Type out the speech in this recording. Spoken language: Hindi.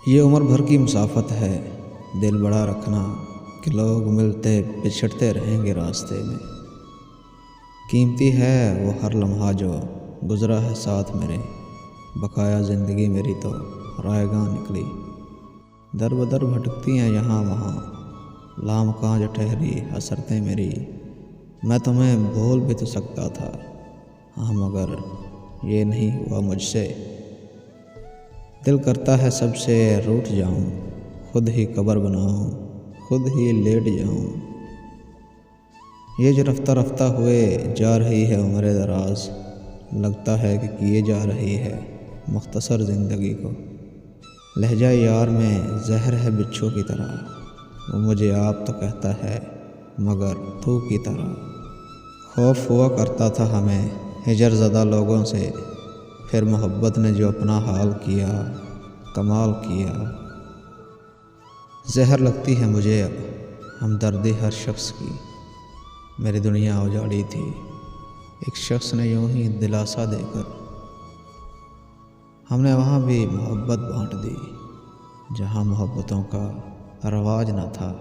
ये उम्र भर की मुसाफत है, दिल बड़ा रखना कि लोग मिलते पिछड़ते रहेंगे रास्ते में। कीमती है वो हर लम्हा जो गुज़रा है साथ मेरे, बकाया ज़िंदगी मेरी तो रायगां निकली। दर बदर भटकती हैं यहाँ वहाँ, लामकां जो ठहरी हसरतें मेरी। मैं तुम्हें भूल भी तो सकता था, हाँ मगर ये नहीं हुआ मुझसे। दिल करता है सबसे रूठ जाऊं, खुद ही कब्र बनाऊं, खुद ही लेट जाऊं। ये जो रफ्ता रफ्ता हुए जा रही है उम्र दराज, लगता है कि किए जा रही है मुख्तसर ज़िंदगी को। लहजा यार में जहर है बिच्छू की तरह, वो मुझे आप तो कहता है मगर तू की तरह। खौफ हुआ करता था हमें हिजर ज़दा लोगों से, फिर मोहब्बत ने जो अपना हाल किया कमाल किया। जहर लगती है मुझे अब हमदर्दी हर शख्स की, मेरी दुनिया उजाड़ी थी एक शख्स ने यूं ही दिलासा देकर। हमने वहाँ भी मोहब्बत बांट दी जहाँ मोहब्बतों का रवाज न था।